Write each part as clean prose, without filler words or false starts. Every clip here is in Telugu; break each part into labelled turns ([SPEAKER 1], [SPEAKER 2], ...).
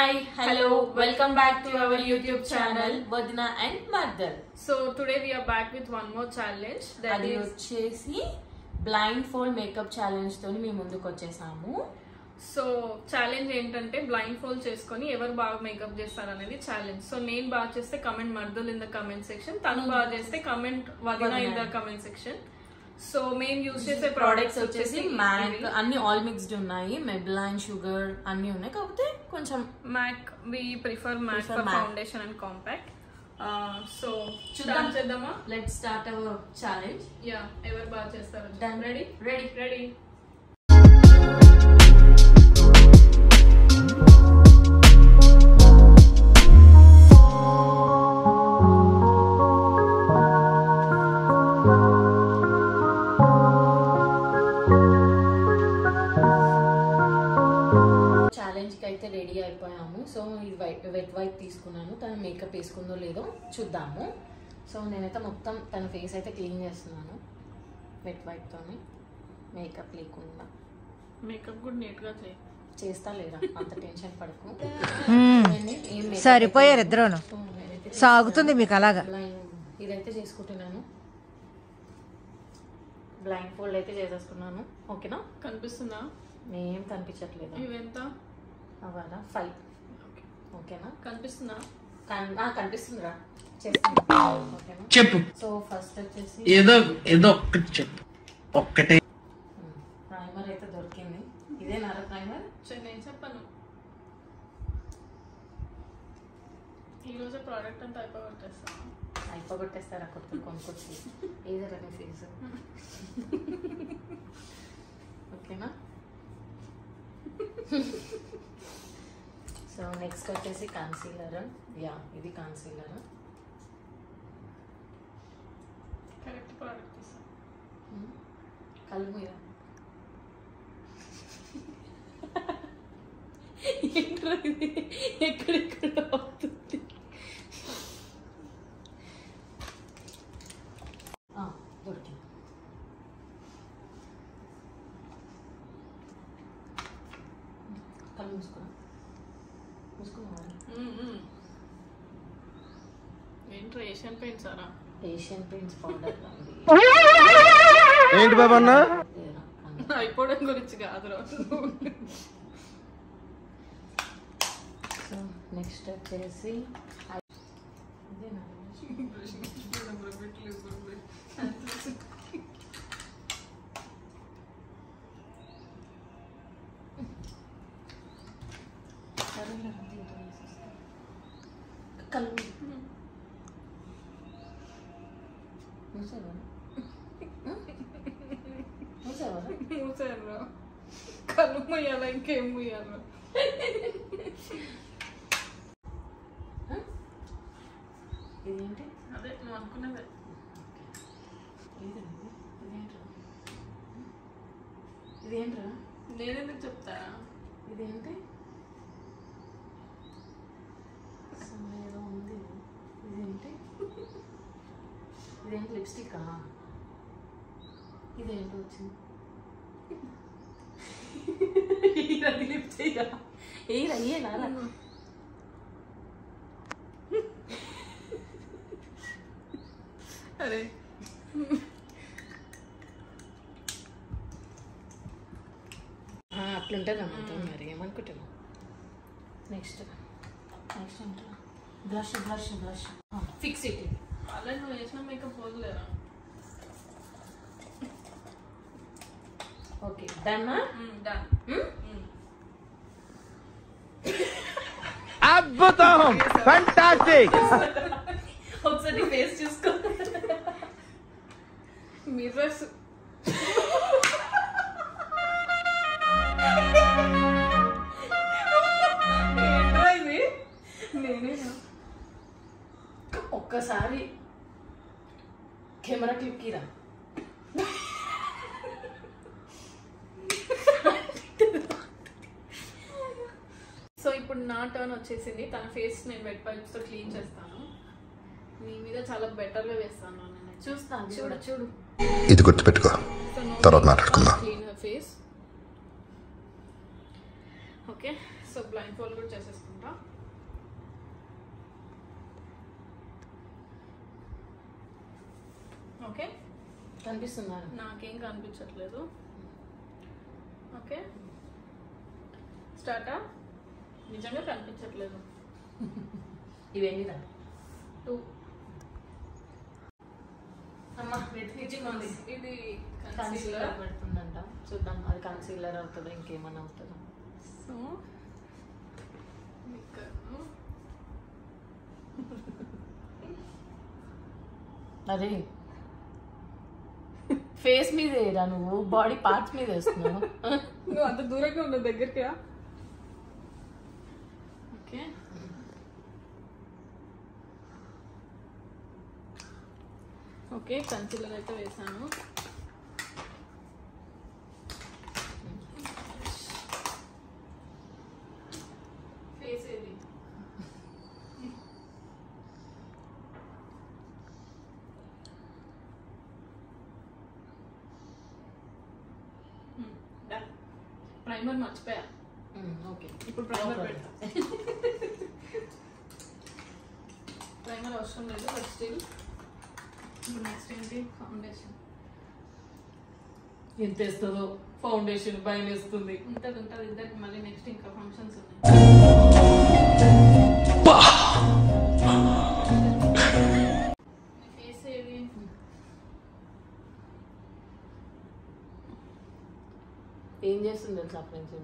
[SPEAKER 1] Hi, hello, welcome back to our YouTube channel Vadina and Mardal.
[SPEAKER 2] So today we are back with one more challenge. That
[SPEAKER 1] is blindfold makeup challenge toni me munduku vachesamu.
[SPEAKER 2] So challenge ఏంటంటే blindfold చేసుకొని ఎవరు బాగా మేకప్ చేస్తారు అనేది challenge. So నేను బాగా చేస్తే comment Mardal in the comment section, తను బాగా చేస్తే comment Vadina in the comment section. So మేము యూజ్ చేసే
[SPEAKER 1] ప్రొడక్ట్స్ వచ్చేసి MAC అన్ని ఆల్ మిక్స్డ్ ఉన్నాయి, Maybelline, Sugar అన్ని ఉన్నాయి. కాకపోతే కొంచెం
[SPEAKER 2] MAC we prefer MAC for foundation and compact. So start చేద్దామా?
[SPEAKER 1] Let's start our challenge.
[SPEAKER 2] Yeah, ఎవరు బాగా చేస్తారు?
[SPEAKER 1] డన్. రెడీ. రెడీ అయిపోయాము. సో ఇది వెట్ వైప్ తీసుకున్నాను. తను మేకప్ వేసుకుందో లేదో చూద్దాము. సో నేనైతే మొత్తం తన ఫేస్ అయితే క్లీన్ చేస్తున్నాను వెట్ వైప్తోని, మేకప్ లేకుండా.
[SPEAKER 2] మేకప్ కూడా నీట్గా
[SPEAKER 1] చేస్తా లేదా, అంత టెన్షన్ పడకు.
[SPEAKER 3] సరిపోయారు ఇద్దరు, సాగుతుంది మీకు అలాగా.
[SPEAKER 1] ఇదైతే చేసుకుంటున్నాను, బ్లైండ్ ఫోల్డ్ అయితే చేసేసుకున్నాను. ఓకేనా?
[SPEAKER 2] కనిపిస్తుందా?
[SPEAKER 1] ఏం కనిపించట్లేదు.
[SPEAKER 2] ఇవెంత?
[SPEAKER 1] అవాలా 5. ఓకేనా?
[SPEAKER 2] కనిపిస్తుందా?
[SPEAKER 1] కనిపిస్తుందిరా,
[SPEAKER 4] చెప్పు.
[SPEAKER 1] సో ఫస్ట్ వచ్చేసి
[SPEAKER 4] ఏదో ఒక్కటి చెప్పు. ఒక్కటే
[SPEAKER 1] ప్రైమర్ అయితే దొరికింది. ఇదే నారా ప్రైమర్?
[SPEAKER 2] నేను చెప్పను. ఈరోజు ప్రోడక్ట్ అంతా
[SPEAKER 1] అయిపోగొట్టేస్తారా కొత్త కొనుక్కొచ్చి? ఏదరా నీ ఫేస్? ఓకేనా? సో నెక్స్ట్ వచ్చేసి కన్సీలర్. యా, ఇది కన్సీలర్.
[SPEAKER 2] కరెక్ట్ ప్రోడక్ట్ తీసా.
[SPEAKER 1] కళ్ళు మీద ఎక్కడెక్కడ అవుతుంది. దొరికింది. కళ్ళు మూసుకున్నా.
[SPEAKER 2] ఏంట్రా ఏషియన్ పెయింట్స్ సారా?
[SPEAKER 1] ఏషియన్ పెయింట్స్ పౌడర్
[SPEAKER 4] ఏంటి బాబా అన్న?
[SPEAKER 2] అయిపోవడం గురించి కాదు.
[SPEAKER 1] సో నెక్స్ట్ వచ్చేసి కళ్ళు
[SPEAKER 2] మూసాను. కళ్ళు ముయ్యాలా, ఇంకేం ముయ్యాలా?
[SPEAKER 1] ఇదేంటి?
[SPEAKER 2] అదే నువ్వు అనుకున్నదే.
[SPEAKER 1] ఇదేంట్రా?
[SPEAKER 2] నేనెందుకు చెప్తా?
[SPEAKER 1] ఇదేంటి? ఏదో ఉంది. ఇదేంటి? ఇదేంటి? లిప్స్టికా? ఇదేంటి వచ్చింది? లిప్స్టిక్ అయ్యేనా?
[SPEAKER 2] అరే
[SPEAKER 1] అట్లుంటుంది అన్నమాట. మరి ఏమనుకుంటున్నావు? నెక్స్ట్ ఏంటా? Blush fix it.
[SPEAKER 2] అలా నువ్వు వేసిన మేకప్ పోదులేరా?
[SPEAKER 1] Okay, done.
[SPEAKER 4] అద్భుతం, ఫెంటాస్టిక్.
[SPEAKER 1] ఒకసారి ఫేస్ చూసుకో.
[SPEAKER 2] మిర్రర్స్ ఇది నేనేనా?
[SPEAKER 1] ఒక్కసారి కెమెరా క్లిక్కి రా.
[SPEAKER 2] సో ఇప్పుడు నా టర్న్ వచ్చేసింది. తన ఫేస్ నేను వెట్ వైప్స్ తో క్లీన్ చేస్తాను. నీ మీద చాలా బెటర్ గా వేస్తాను.
[SPEAKER 1] చూస్తాను, చూడు.
[SPEAKER 5] ఇది గుర్తుపెట్టుకో, తర్వాత మాట్లాడుకుందాం.
[SPEAKER 2] Clean her face. Okay, so blind fold కూడా చేసేసుకుంటా. ఓకే,
[SPEAKER 1] కనిపిస్తుందా?
[SPEAKER 2] నాకేం కనిపించట్లేదు. ఓకే, స్టార్టా? నిజంగా కనిపించట్లేదు.
[SPEAKER 1] ఇవేంటిదా?
[SPEAKER 2] 2
[SPEAKER 1] అమ్మా వెతికించుకోండి.
[SPEAKER 2] ఇది
[SPEAKER 1] కన్సీలర్ పెడుతుందంట, చూద్దాం అది కన్సీలర్ అవుతుందా ఇంకేమన్నా అవుతుందా.
[SPEAKER 2] సో
[SPEAKER 1] అదే ఫేస్ మీద వేయరా, నువ్వు బాడీ పార్ట్స్ మీద వేస్తున్నావు.
[SPEAKER 2] నువ్వు అంత దూరంగా ఉన్నావు, దగ్గరికి రా. ఓకే, ఓకే కన్సీలర్ అయితే వేసాను. ఫేస్ ఏది? ప్రైమర్ మర్చిపోయా.
[SPEAKER 1] ఓకే,
[SPEAKER 2] ఇప్పుడు ప్రైమర్ పెడతా. ప్రైమర్ అవసరం లేదు, బట్ స్టిల్. ఇప్పుడు నెక్స్ట్ ఏంటి? ఫౌండేషన్.
[SPEAKER 1] ఎంత వేస్తుందో ఫౌండేషన్ భయం వేస్తుంది.
[SPEAKER 2] ఉంటుంది ఇద్దరికి. మళ్ళీ నెక్స్ట్ ఇంకా ఫంక్షన్స్ ఉన్నాయి. ఫేస్ ఏది?
[SPEAKER 1] ఏం చేస్తుంది తెలుసా ఫ్రెండ్స్,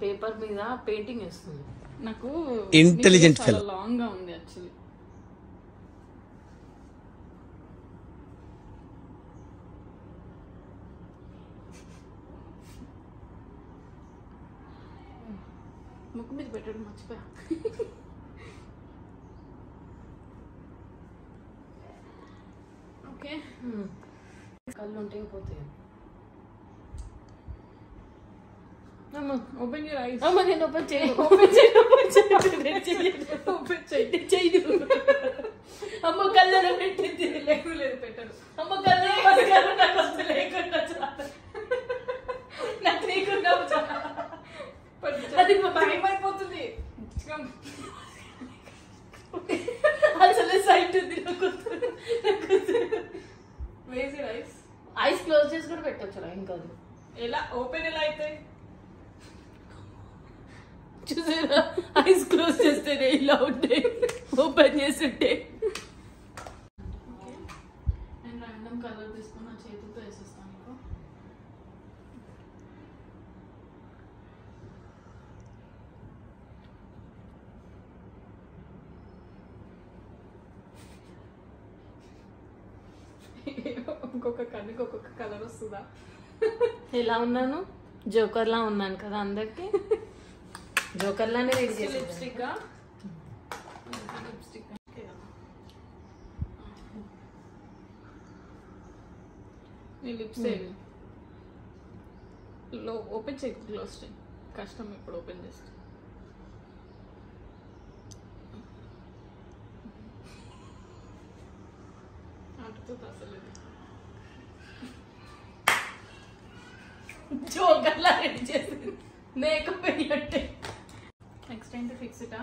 [SPEAKER 1] పేపర్ మీద పెయింటింగ్ వేస్తుంది.
[SPEAKER 2] నాకు
[SPEAKER 4] Intelligent
[SPEAKER 2] చాలా
[SPEAKER 4] fellow.
[SPEAKER 2] లాంగ్ గా ఉంది యాక్చువల్లీ. ముక్కు మీద పెట్టడం మర్చిపోయా. ఓకే,
[SPEAKER 1] కళ్ళు ఉంటే పోతాయి.
[SPEAKER 2] Open your eyes.
[SPEAKER 1] అమ్మ నేను ఓపెన్ చేయను.
[SPEAKER 2] ఓపెన్ చెయ్యి.
[SPEAKER 1] అమ్మ కళ్ళలో పెట్టింది.
[SPEAKER 2] లేదు పెట్టను.
[SPEAKER 1] అమ్మ కళ్ళు నాకు అసలు లేకుండా నాకు లేకుండా
[SPEAKER 2] అది భయం అయిపోతుంది.
[SPEAKER 1] అసలు సైట్ ఉంది నాకు.
[SPEAKER 2] వేసి ఐస్.
[SPEAKER 1] ఐస్ క్లోజ్ చేసి కూడా పెట్టచ్చు ఇంకా.
[SPEAKER 2] ఎలా ఓపెన్ ఎలా అయితే?
[SPEAKER 1] చూసారా, ఐస్ క్లోజ్ చేస్తేనే ఇలా ఉంటే, ఓపెన్ చేస్తుంటే.
[SPEAKER 2] నేను ర్యాండమ్ కలర్ తీసుకుని నా చేతితో వేసేస్తాను. ఇంకొక కన్నుకి ఒక్కొక్క కలర్ వస్తుందా?
[SPEAKER 1] ఎలా ఉన్నాను? జోకర్ లా ఉన్నాను కదా అందరికి. జోకర్ లానే రెడీ చేసి
[SPEAKER 2] లిప్స్టిక్ నీ లిప్స్ లో ఓపెన్ చేయి, క్లోజ్ చేయి. కష్టం ఇప్పుడు ఓపెన్ చేస్తే. అంటుతుంది అసలు.
[SPEAKER 1] జోకర్ లా రెడీ చేసి మేకప్ వేయట్టే.
[SPEAKER 2] నెక్స్ట్ ఏంటి? ఫిక్స్ ఇటా?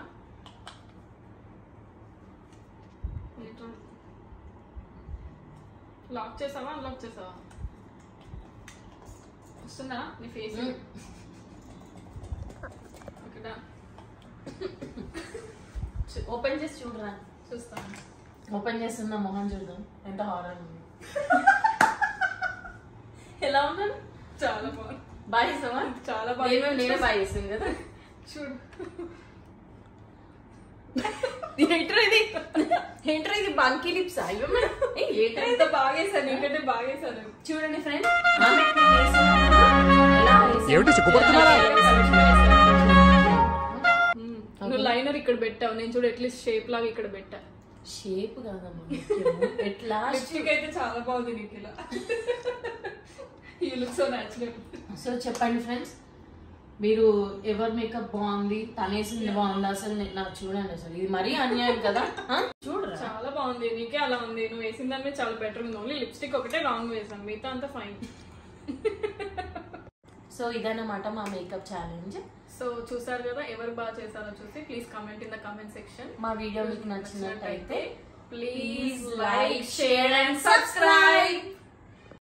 [SPEAKER 2] లాక్ చేసావా, అన్లాక్ చేసావా? వస్తుందా నీ ఫేస్? ఓకేనా,
[SPEAKER 1] ఓపెన్ చేసి చూడరా.
[SPEAKER 2] చూస్తాను.
[SPEAKER 1] ఓపెన్ చేస్తున్న మొహం చూద్దాం ఎంత హారర్ ఉంది. ఎలా ఉన్నాను?
[SPEAKER 2] చాలా బాగుంది.
[SPEAKER 1] బాగా చేసావా?
[SPEAKER 2] చాలా బాగా.
[SPEAKER 1] నేనే బాగా చేసింది కదా.
[SPEAKER 2] చూడు,
[SPEAKER 1] ఏంటర్ ఇది బంకీ లిప్స్.
[SPEAKER 2] ఎంత బాగా వేసాను, నీకంటే బాగా వేసాను.
[SPEAKER 1] చూడండి ఫ్రెండ్స్,
[SPEAKER 4] ఏమిటి సిగ్గుపడుతున్నారా?
[SPEAKER 2] నువ్వు లైనర్ ఇక్కడ పెట్టావు, నేను చూడు అట్లీస్ట్ షేప్ లాగా ఇక్కడ పెట్టా.
[SPEAKER 1] షేప్ కాదమ్మా, ఎట్లా.
[SPEAKER 2] లిప్స్టిక్ అయితే చాలా బాగుంది నీకు ఇలా. You look so natural.
[SPEAKER 1] So చెప్పండి ఫ్రెండ్స్, మీరు ఎవరి మేకప్ బాగుంది, తనేసింది బాగుంది, అసలు నాకు చూడండి. అసలు ఇది మరీ అన్యాయం కదా. చూడరా,
[SPEAKER 2] చాలా బాగుంది. నీకే అలా ఉంది, నువ్వు వేసిన దాని మీద చాలా బెటర్ ఉంది. ఓన్లీ లిప్స్టిక్ ఒకటే రాంగ్ వేసాను, మిగతా అంతా ఫైన్.
[SPEAKER 1] సో ఇదన్నమాట మా మేకప్ ఛాలెంజ్.
[SPEAKER 2] సో చూసారు కదా ఎవరు బాగా చేశారో చూసి please comment in the comment section.
[SPEAKER 1] మా వీడియో మీకు నచ్చినట్టయితే
[SPEAKER 2] please like, share and subscribe.